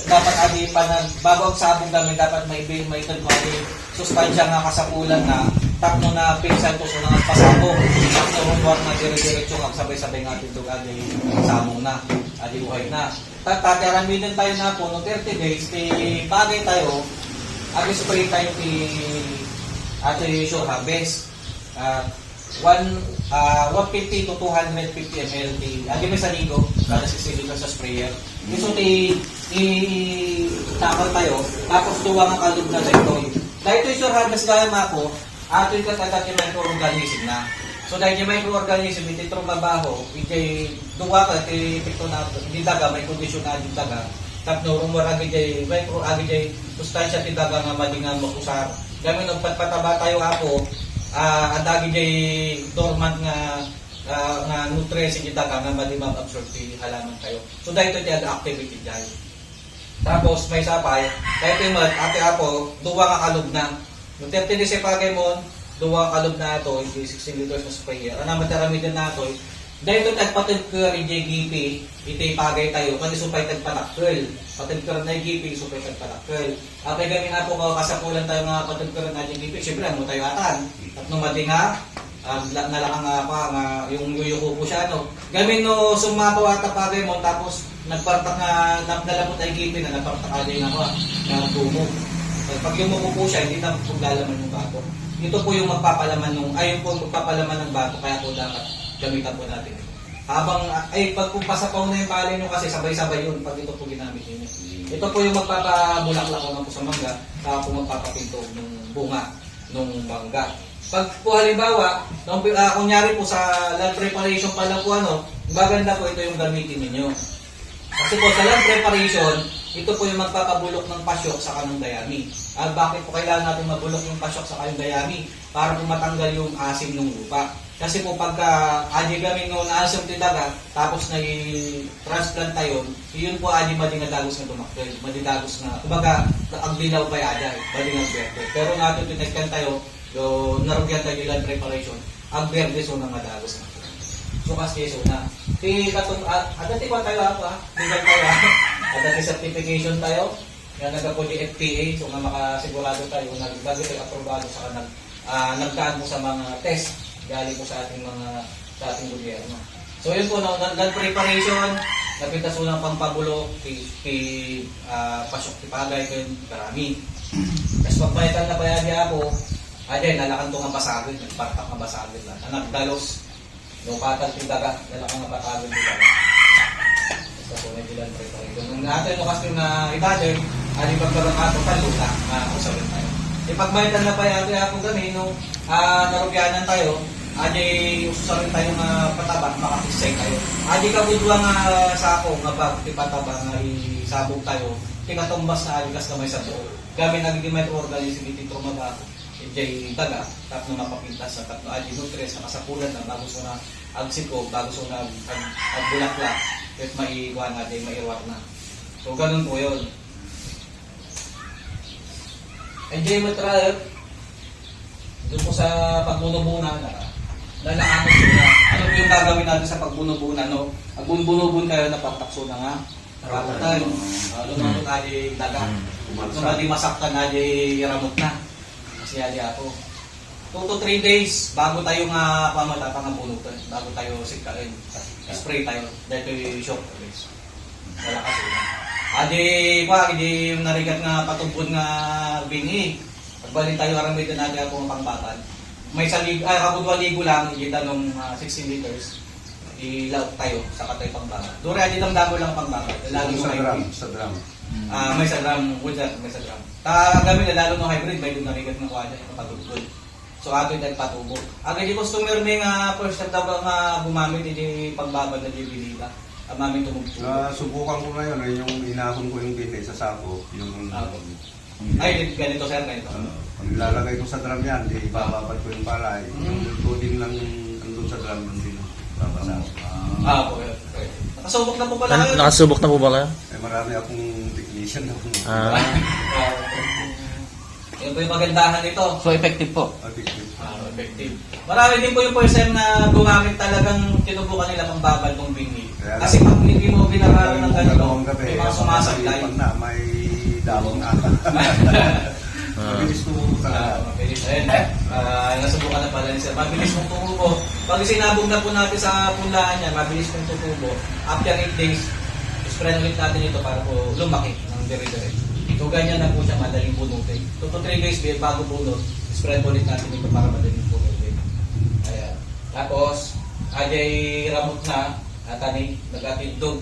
dapat adi pa na bago ang sabong gamit dapat may sustansya nga kasapulan na tapno na pinsan to so nga pasabong tapno rumwak na dire-diretso nga sabay-sabay nga tindog adi sabong na adi buhay na tatarami din tayo na po no 30 days bagay tayo adi spray tayo ato yung sure harvest 150 to 250 ml adi may saligo kada sisiligan sa sprayer gusto takal tayo tapos duwa nga kalog na dito yung sure harvest gaya mako ato yung katagat yung microorganism na so dahil yung microorganism ititrong babaho duwa ka ito na hindi daga may kondisyon na hindi daga tapno rumor agi jay sustansya ti daga nga mali nga makusar kami nagpatpataba tayo ako adagi jay dormant nga nutrients yung daga nga mali mag-absorb ti halaman tayo so dahil ito ti activity jay tapos may sapay dahil ito yung ate apo duwa nga kalog na yung 30 days pagay mo duwa nga kalog na ito 16 liters na sprayer matarami din na ito dahil ito tagpatagkar JGP ito'y pagay tayo kasi supay tagpatakkel patagkar na GP supay tagpatakkel apay gamin na po kasapulan tayo nga patagkar na JGP siyempre mo tayo atan at nung mati nga nalakang nga yung yuyuko po siya no gamin no sumapaw ata pagay mo tapos nagpartak nga nalapot ay GP na napartak aday nga na tumo pag yumuko po siya hindi na paglalaman ng bato ito po yung magpapalaman ng bato kaya po dapat gamitan po natin. Habang, pag pasa pa na yung palay nyo kasi sabay-sabay yun pag ito po ginamit nyo. Ito po yung magpapabulaklak ko po sa mangga, saka po magpapapinto ng bunga ng mangga. Pag po halimbawa, kunyari po sa land preparation pa lang po maganda po ito yung gamitin ninyo. Kasi po sa land preparation, ito po yung magpapabulok ng pasyok sa kanong dayami. Bakit po kailangan natin mabulok yung pasyok sa kanong dayami? Para po matanggal yung asim ng lupa. Kasi po pagka adi gamin no naasam ti daga tapos transplant tayo, yun po adi madingadagos na tumakbo, madidagos na kumbaga ang bilaw pa ada, madingang berde. Pero nato tinekkan tayo, narugyan tayo land preparation, ang berde so nang madagos na. So kasi so na. Ti katong adati pa tayo legal tayo. Adati certification tayo. Yan nagpo di FTA so nga makasigurado tayo na bago tayo aprobado sa nagdaan mo sa mga test galing po sa ating gobyerno. So yun po, land preparation, napintas po ng pampabulok, pasok tipagay, kaya karami. Tapos pagpahitan na payagi ako, nalakan itong ang basagin, nagpartak ang basagin lang. Anak dalos, patag tindaga, nalakan ang patagin tindaga. Tapos po, land preparation. Nung natin mo kasi na ibader, pagkaroon ato, taluta, usapin tayo. Pagpahitan na payagi ako gani, nung narugyanan tayo, ususarin tayo nga pataba, makakisay tayo. Ka budwa nga sa ako, nga bago ti pataba nga isabog tayo, tikatumbas na alikas na may sa buo. Gamin nagiging may organism iti trumaba, iti daga, tapos na mapapintas sa tatlo nutrients na kasapulan na bago so na agsiko, bago so na agbulaklak, at maiwan na, maiwar na. So ganun po yun. Material, doon po sa pagbuno-bunan lalaanan na. Ano po yung gagawin natin sa pagbuno-bunan, no? Agbun-bunubun kayo na pagtakso na nga. Rapatan. Lumakot na di daga. Kung na di masaktan na di ramot na. Kasi ali ako. 2 to 3 days bago tayo nga pamatatang ang bunutan. Bago tayo sikain. Spray tayo. Dahil ito yung shock. Wala kasi na. Hindi narigat nga patubod nga bingi. Pagbalik tayo aramitin natin ako ng pangbatan. May kabudwa ligo lang, kita nung 16 liters, ilaw tayo sa katay pangbagat. Doon rin ang damo lang pangbagat. Sa drum. May sa drum, wood may sa drum. Gamit na lalo ng hybrid, may doon narigat ng kuha niya, patubod. So ato yung patubo. Di customer may nga first time daw nga gumamit, hindi pagbabad na dibilita. Mamin tumugtulog. Subukan ko ngayon, yung inahon ko yung bili sa sako, yung ganito sir, ganito. Pag ilalagay ko sa drum yan, di bababad ko yung palay. Yung coding lang andun sa drum, hindi babasa. Okay. Nakasubok na po pala kayo? Nakasubok na po pala? Marami akong technician na kung Yun po yung magandahan nito. So effective po? Effective. Marami din po yung first time na gumamit talagang tinubukan nila pang babal ng bingi. Kasi pag hindi mo binararan ng ganito, dalawang gabi, may mga sumasaglay. pag na, may dawang na. Mabilis tumubo talaga. Mabilis. Ayun, nasubukan na pala ni sir. Mabilis mong tumubo. Pag sinabog na po natin sa punlaan niya, mabilis mong tumubo. After 8 days, spread ulit natin ito para po lumaki ng dire-dire. So ganyan na po siya, madaling bunutin. 2 to 3 days bago bunot, spread ulit natin ito para madaling bunutin. Ayan. Tapos, ajay ramot na, atani, nag-atindog.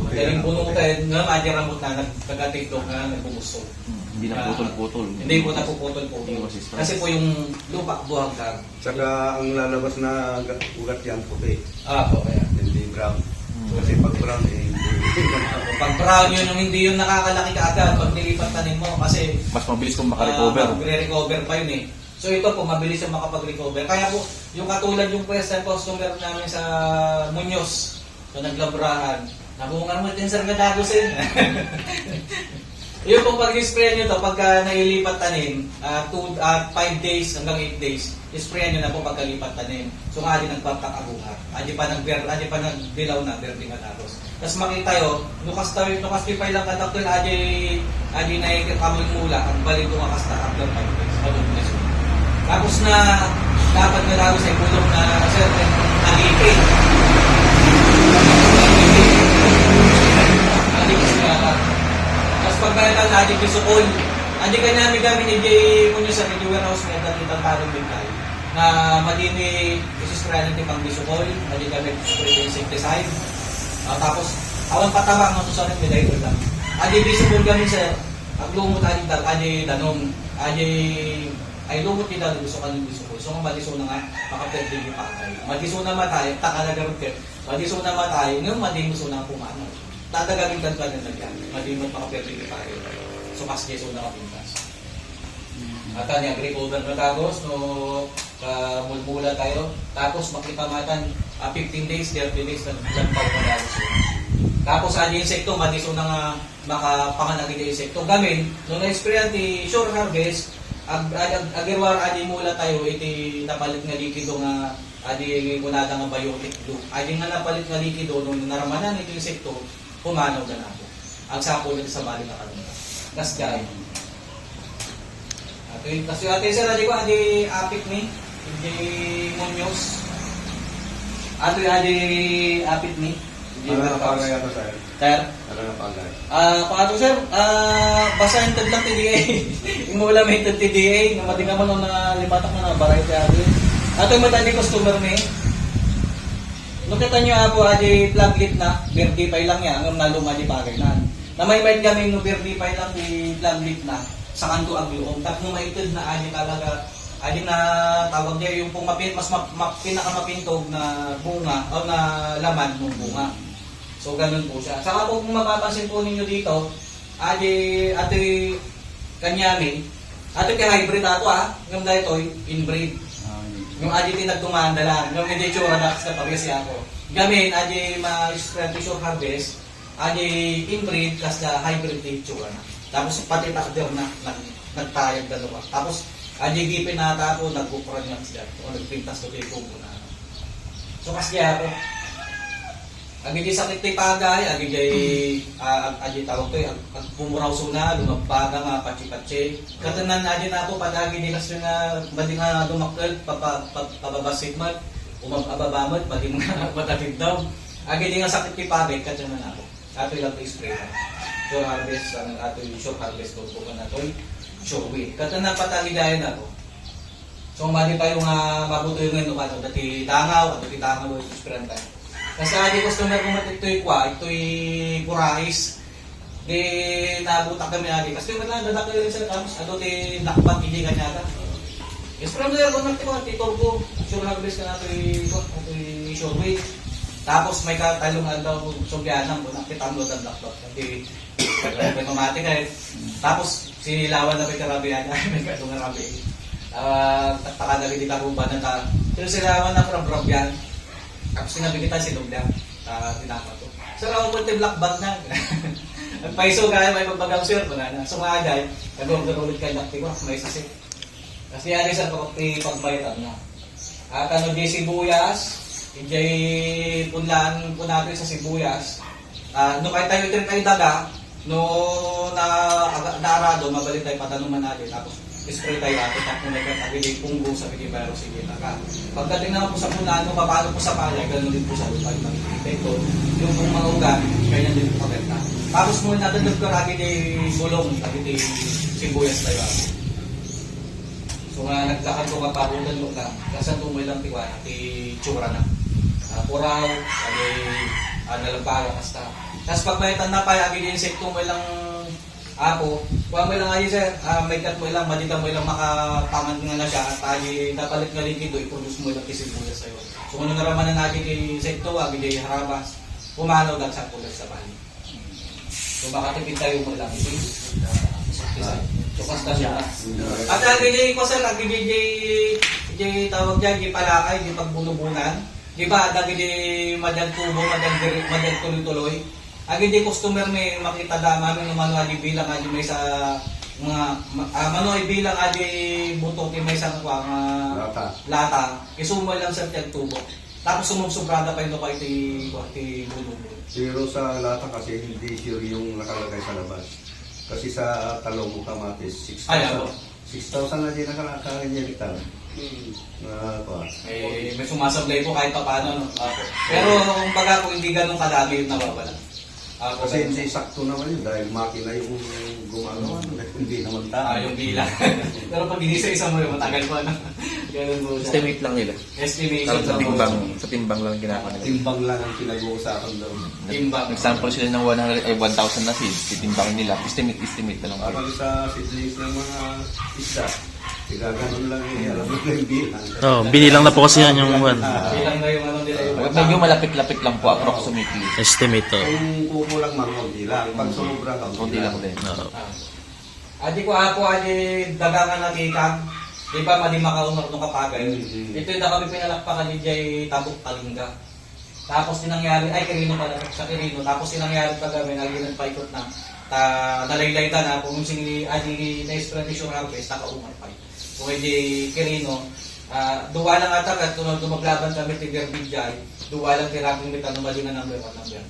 Madaling bunutin, ajay ramot na, nag-atindog na, nagbubusog. Hindi na putol-putol. Hindi po napuputol-putol. Kasi po yung lupa buhang lang. Tsaka ang lalabas na ugat yan puti, Po, kaya. hindi brown. Kasi pag brown, hindi. Pag brown yun, yung hindi yun nakakalaki ka agad pag nilipat tanim mo kasi Mas mabilis kung makarecover. Magre-recover pa yun eh. So ito po, mabilis yung makapag-recover. Kaya po, yung katulad yung question customer namin sa Muñoz, sa naglabrahan, nabungan mo din sa Ragadagosin. Yung pong pag-spray nyo to, pagka nailipat tanim, 5 days hanggang 8 days, spray nyo na po pagkalipat tanim. So nga di nagpapakabuhat. Adi pa nagdilaw na, berde nga tapos. Tapos makita yo, nukas pipay lang kataktil, adi na ikamoy mula, ang balik ko makasta after 5 days. Malunas yun. Tapos na, dapat na lalo sa ikulong na certain nalipin. Nalipin sila ka. Tapos pagkaitan na adik bisukol, adik ka namin gamit ni Jay Muñoz sa video warehouse na itang parang bintay na madini isisprayan natin pang bisukol, adik kami spray insecticide. Tapos, awan patawang ang susunod nila ito lang. Adik bisukol kami sa aglumot adik danom, ay lumot nila bisukan yung bisukol. So, madiso na nga, makapwede yung patay. Madiso na matay, takalagarot ka. Madiso na matay, ngayon madiso na pumano. Tatagagin ka pa na yan. Madimot makapwede pa rin. So, mas yeso na kapintas. At niya, recover na tagos, no, mulmula tayo. Tapos, makita matan, 15 days, 30 days, naglampaw na tagos yun. Tapos, ang insekto, madiso na nga, makapanganagin yung insekto. Gamin, nung na-experience ni Sure Harvest, agirwar adi mula tayo, iti napalit nga likido nga, adi kunada nga biotic blue. Adi nga napalit nga likido, nung naramanan ito insekto, pumanaw na nato. Ang sapo nito sa balik na kanila. That's guy. Okay, kasi ate sir, adi ko, adi apit ni, adi Muñoz. Adi apit ni. Ano na pangay ako sa'yo? Sir? Ano na pangay? Pangato sir, basta yung tadlang TDA. Yung mula may tad TDA, nga mati naman nung nalimatak na variety adi. Ato yung matali customer ni. Nakita nyo ako, adi pluglit na, birthday pa lang yan, ang naluma di bagay na. Na may bait kami no birthday pa lang di pluglit na, sa kanto agluong. Tapos nung maitid na adi talaga, adi na tawag niya yung pong pinakamapintog na bunga, o na laman ng bunga. So ganun po siya. Saka po kung mapapansin po ninyo dito, adi kanyami, adi kay hybrid ako yung dito inbreed. Yung adi tinagtumandalan, yung hindi tsura na sa pagkasi ako. Gamin, adi ma-spread to Sure Harvest, adi inbreed, kas na hybrid din tsura na. Tapos pati takder na, nagtayag dalawa. Tapos, adi gipin na tapo, nag-upran niya siya, o nagpintas to kayo po na. So kasi ako, agi sakit tay pagay, agi tawag to, ag pumuraw suna, lumagpaga nga, patsi-patsi. Katanan adi na po, padagi nilas yun na, madi nga dumakal, pababasit mat, umababamot, madi nga matatid daw. Agi di nga sakit tay pagay, katanan na po. Ato lang to spray na. Sure Harvest, ato yung Sure Harvest ko po na to, Sure Win. Katanan pataligayan na po. So, madi tayo nga mabuto yung ngayon ito, dati tangaw, dati tangaw ito sprayan tayo. Kasi adi customer kung ito'y purais, di nabutak kami adi. Kasi yung dadak ko rin sa tapos, ato di nakpat, hindi ka niya ka. Yes, pero meron ko nagtiwa, titorbo, Sure Harvest ka na ito'y Sure Win. Tapos may katalungan daw, sugyanan ko, nakitang doon ang daktot. Hindi, may mamati ka rin. Tapos, sinilawan na may karabihan, may katungan rabi. Taka na rin di karuba na ta. Pero sinilawan na from Rabyan. Tapos sinabi kita silog lang, tinama to. So, ako po black bag na. Nagpaiso kaya may magbagang sir, na. So, mga agay, nag-order kayo nakti ko, may sasip. Kasi yan sa pagbayaran na. At ano di sibuyas, Ijay punlaan po natin sa sibuyas. No kahit tayo daga, no naarado, mabalik tayo patanuman natin. Tapos spray tayo natin, tapos nagkakabili punggo sa bigibaro, sige taga. Pagdating naman po sa punlaan, no paano po sa palay, ganoon din po sa lupa. Ito, yung pong mga ugat, ganyan din po pagkakta. Tapos muna dadagdag ko lagi di bulong, lagi di sibuyas tayo. So nga naglakad ko kapabulan mo lang, kasi tumoy lang tiwa, ti tsura na. Puraw, lagi nalampara, basta. Tapos pag may tanda pa, lagi din insekto mo lang ako, kuha mo lang ayo sir, may cut mo lang, madita mo lang makapangan nga na siya, at lagi napalit nga likido, i-produce mo lang kisibuyas sa'yo. So kung naraman na natin yung insekto, lagi din harabas, pumanaw lang sa pulas sa bali. So makatipid tayo mo lang, so basta siya. At lagi din ko sir, lagi din tawag dyan, di palakay, di pagbulubunan. Di ba, lagi di madyan tubo, madyan tuloy-tuloy. Agi di customer may makita dama ng manual di bilang adi may sa mga manual bilang adi buto ti may sa lata. Isumo lang sa tiyag tubo. Tapos sumubsobrada pa yun pa iti bulubul. Pero sa lata kasi hindi sure yung nakalagay sa labas. Kasi sa talong mo kamatis, 6,000. 6,000 na din nakalagay niya kita. May sumasablay po kahit pa paano. No? Pero kung baga kung hindi ganun kadami yung nawawala. Kasi hindi sakto naman yun dahil makina yung gumagawa. Hindi naman tayo. Yung bilang. Pero pag inisa-isa mo yun, matagal pa na. Ganun mo siya. Estimate lang nila. Estimation. Sa timbang lang ginagawa nila. Timbang lang ang pinag-uusapan daw. Timbang. Nag-sample sila ng 1,000 na seeds, titimbangin nila. Estimate na lang. Parang sa seedlings ng mga isda. Gaganon lang alam mo lang yung bilang. Binilang na po kasi yan yung one. Bilang na yung ano nila yung Medyo malapit-lapit lang po, approximately. Estimate to. Kung kukulang man, konti lang. Pag sumubra ka, Kunti lang din. Adi ko apo, adi dagangan na kikang. Di ba, mali makaunor nung kapagay. Ito yung kami pinalakpakan ni Jay Tabuk Palingga. Tapos tinangyari, ay Kirino pala, sa Kirino. Tapos tinangyari pa kami, nagilan paikot na. Nalaylay na kung si adi na-extradition harvest, nakaumar pa. Kung hindi Kirino, duwa lang atak at tumaglaban kami ti Gerbijay, duwa lang tirapong kita numalingan number 1, number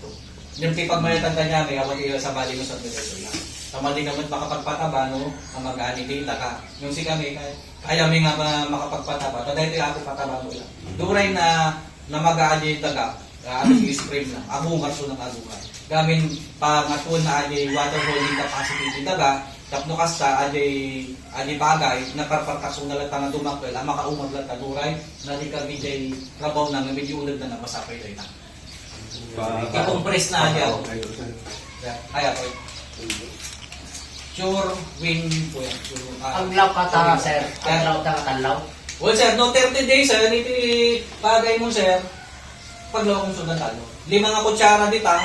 2. Yung tipag mayatan ka niya, may awag ila sa bali mo sa Mireto lang. Tamali naman makapagpataba, no? Ang mag-ani kita ka. Yung si kami, kaya may nga makapagpataba, taday tila ako pataba mo lang. Duray na mag-ani taga, i-spray lang, agungar so ng agungar. Gamin pa ngaton na adi water holding capacity taga, tapno kasta adi bagay na parpartasong na latang dumakwel ang makaumag lang taduray na di kami jay trabaho na medyo ulad na masapay day na i-compress na adi ako kaya ko sure win po yan Aglaw ka ta, sir. Aglaw ta ka tanlaw. well sir no 30 days sir niti bagay mo sir paglaw kong sundan talo 5 nga kutsara dita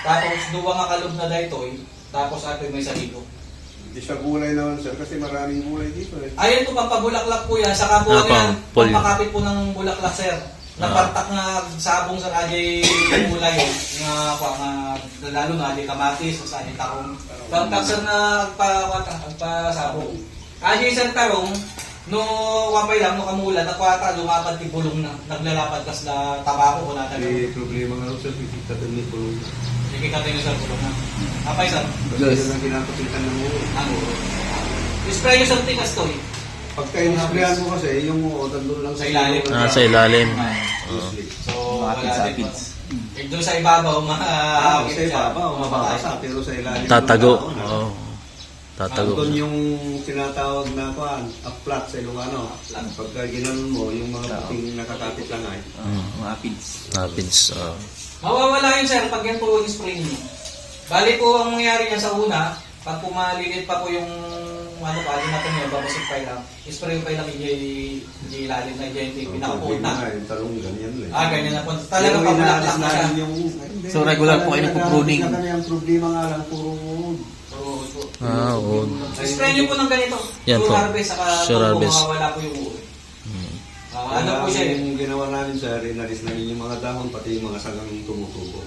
tapos 2 nga kalog na daytoy tapos ato may saligo. Hindi siya gulay naman sir kasi maraming gulay dito eh. Ayun po, pampabulaklak po yan. Saka po yan, Paul. pampakapit po ng bulaklak, sir. Napartak nga sabong sa ajay gulay. Nga, lalo na ajay kamatis, sa ajay tarong. Pagtak sir na pagpasabong. Ajay sir tarong, no kapay lang, no kamulan, nakwata, lumapad ti bulong na. Naglalapad kas na tabako ko natin. May problema nga sir, kikita din ni Pulong. Sige ka tayo sir, bulong na. Kapay sir. Kasi yun ang kinakapitan ng ulo. Ang ulo. Spray yung sir tikas to eh. Pagka in-sprayan mo kasi, yung tandun lang Sa ilalim. Sa ilalim. So, Mga wala din po. pids. Doon sa ibabaw, Sa mahapit siya. ibabaw, mababasa, pero sa ilalim. Tatago. Oo. Tatago. Doon yung tinatawag na upflat sa Ilocano. Pagka ginanon mo, yung mga puting nakakapit lang ay. Mga pids. Napids. Mawawala yun sir pag yan po yung spray niyo. Bali po ang mangyari niya sa una, pag pumalilit pa po yung ano pa, di natin yun, babasik pa lang. Spray pa lang hindi lalim na hindi pinakapuot na. Yung talong ganyan lang. Ganyan na po. Talaga pabulaklak na siya. So, regular po kayo nagpo-pruning. Ang problema nga lang, puro Oo. Spray niyo po ng ganito. Yan po. Sure harvest, saka Sure harvest. mawawala po yung uod. Ano po siya eh. Yung ginawa namin sir, inalis namin yung mga dahon, pati yung mga sagang tumutubo.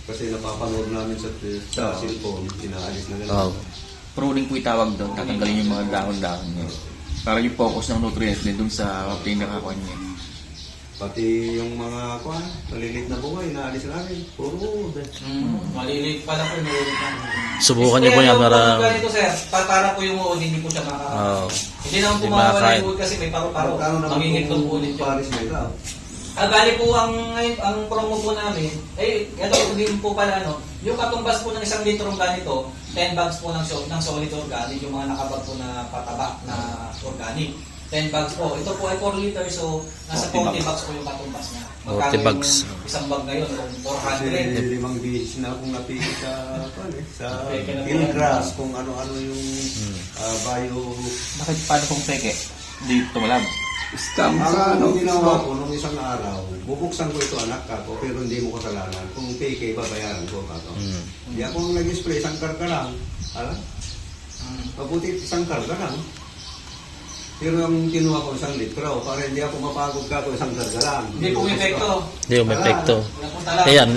Kasi napapanood namin sa cellphone, inaalis na nila. Pruning po itawag doon, tatanggalin yung mga dahon-dahon niya. Para yung focus ng nutrients niya doon sa pinakakuha niya. Pati yung mga malilit na bunga, inaalis namin. Puro wood. Maliliit pala po, maliliit na. Subukan niyo po yan para... Ganito sir, para po yung uod, hindi po siya Oo. Hindi naman po Hindi mawawala makakain. yung uod kasi may paro-paro. Magkano naman Mangingit po ulit yun. Paris nila? Bali po ang promo po namin, ito din po pala, no, yung katumbas po ng 1 litrong ganito, 10 bags po ng solid organic, yung mga nakabag po na pataba na organic. 10 bags po. Ito po ay 4 liters, so nasa 40 bags po yung katumbas niya. 40 bags. Yung isang bag ngayon, kung Kasi 400. 5 beses na akong napili sa Hillgrass, kung ano-ano yung bio... Bakit paano kung peke? Hindi tumalab. Scam sa ano ginawa ko nung isang araw, bubuksan ko ito anak ko, pero hindi mo kasalanan. Kung PK, babayaran ko pa to. Hindi ako nag-spray, isang karga lang. Alam? Mabuti isang karga lang. Pero yung kinuha ko 1 litro, para hindi ako mapagod ka ko 1 karga lang. Hindi po may epekto. Hindi, may epekto. Napunta lang. Ayan,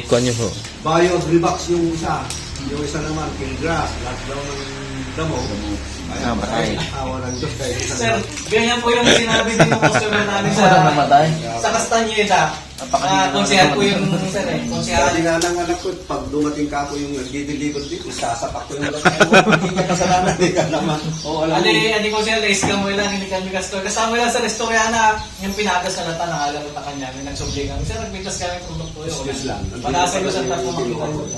kuha niyo po. Bio-Grivax yung isa. Yung isa naman, Killgrass. Lahat daw ng damo. Ah, patay. Awa ng Diyos kahit isang Sir, ganyan po yung sinabi din ng customer namin Walang namatay. sa Castaneda. Konsehal po yung sir eh. Konsehal. Sabi nga ng anak ko, pag dumating ka po yung nag-deliver dito, sasapak ko yung hindi ka kasalanan, hindi ka naman. Oo, alam mo. Adi ko siya, race ka mo lang, hindi kami kastor. Kasama lang sa restorana, yung pinagas na lata, nakalam ko kanya, may nagsubli kami. Sir, nagpitas kami produkto yun. Excuse lang. Patasan ko sa tatlo makita yun.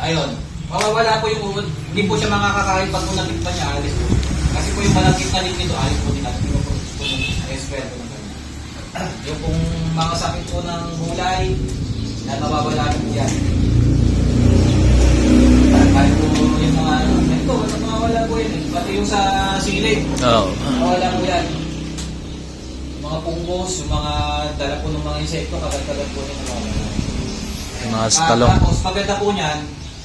Ayun. Mawawala po yung uod. Hindi po siya makakakain pag kung natikpan niya, alis po. Kasi po yung malagkit na din nito, alis po din natin. Yung po ng eskwento ng ganyan. Yung pong mga sakit po ng gulay, na mawawala rin yan. Kahit po yung mga ano, ito, mawawala po yun. Pati yung sa sili, Oo. mawawala po yan. Yung mga punggos, yung mga dala po ng mga insekto, kagat-kagat po yung mawawala. Mga talong. Tapos maganda po niyan,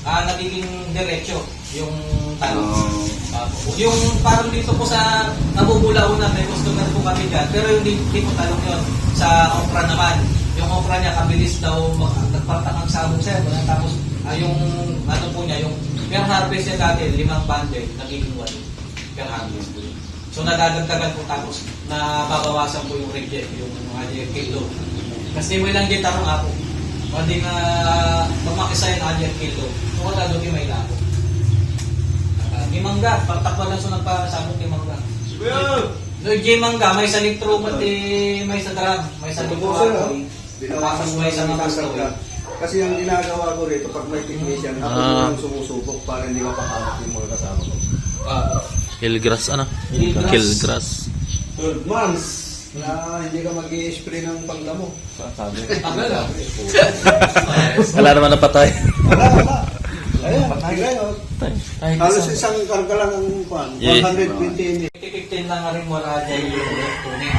nagiging diretso yung talong. Yung parang dito po sa nabubulaunan, may customer po kami dyan, pero yung hindi po talong yun. Sa okra naman, yung okra niya kabilis daw nagpartakang sabong sir. Tapos yung ano po niya, yung per harvest niya dati, 5 bundle, nagiging 1 per harvest po. So nadadagdagan po tapos nababawasan po yung reject, yung mga kilo. Kasi mo lang dyan tarong ako. Hindi nga magmakisay na adyang kilo. Kung wala doon may lako. Di mangga, partakwa lang so nagpasabot ni mangga. Doon di mangga, may sa litro pati may sa drum, may sa litro ako. Tapos may sa mga gusto. Kasi ang ginagawa ko rito, pag may technician, ako lang sumusubok para hindi mapahamak yung mga kasama ko. Killgrass, ano? Killgrass. 12 months na hindi ka mag-i-spray ng pangdamo. Sabi. Tagal ah. Wala naman napatay. Wala. Ayan, ngayon. Halos Tay. isang karga lang ang pan. Yeah. 120 ml. 15 lang nga rin mo radya yung tuning.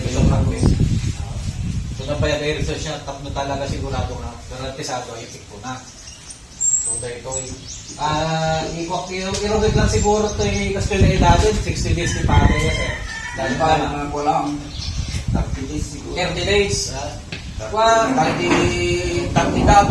Itong harvest. So napayag ay research niya, tap na talaga sigurado na garantisado ay ipik po na. So dahil ito i-irobik lang siguro ito yung Castellana natin, 60 days ni Pate kasi. Dahil pa na. Wala. 30 days siguro. 30 days. 30 days.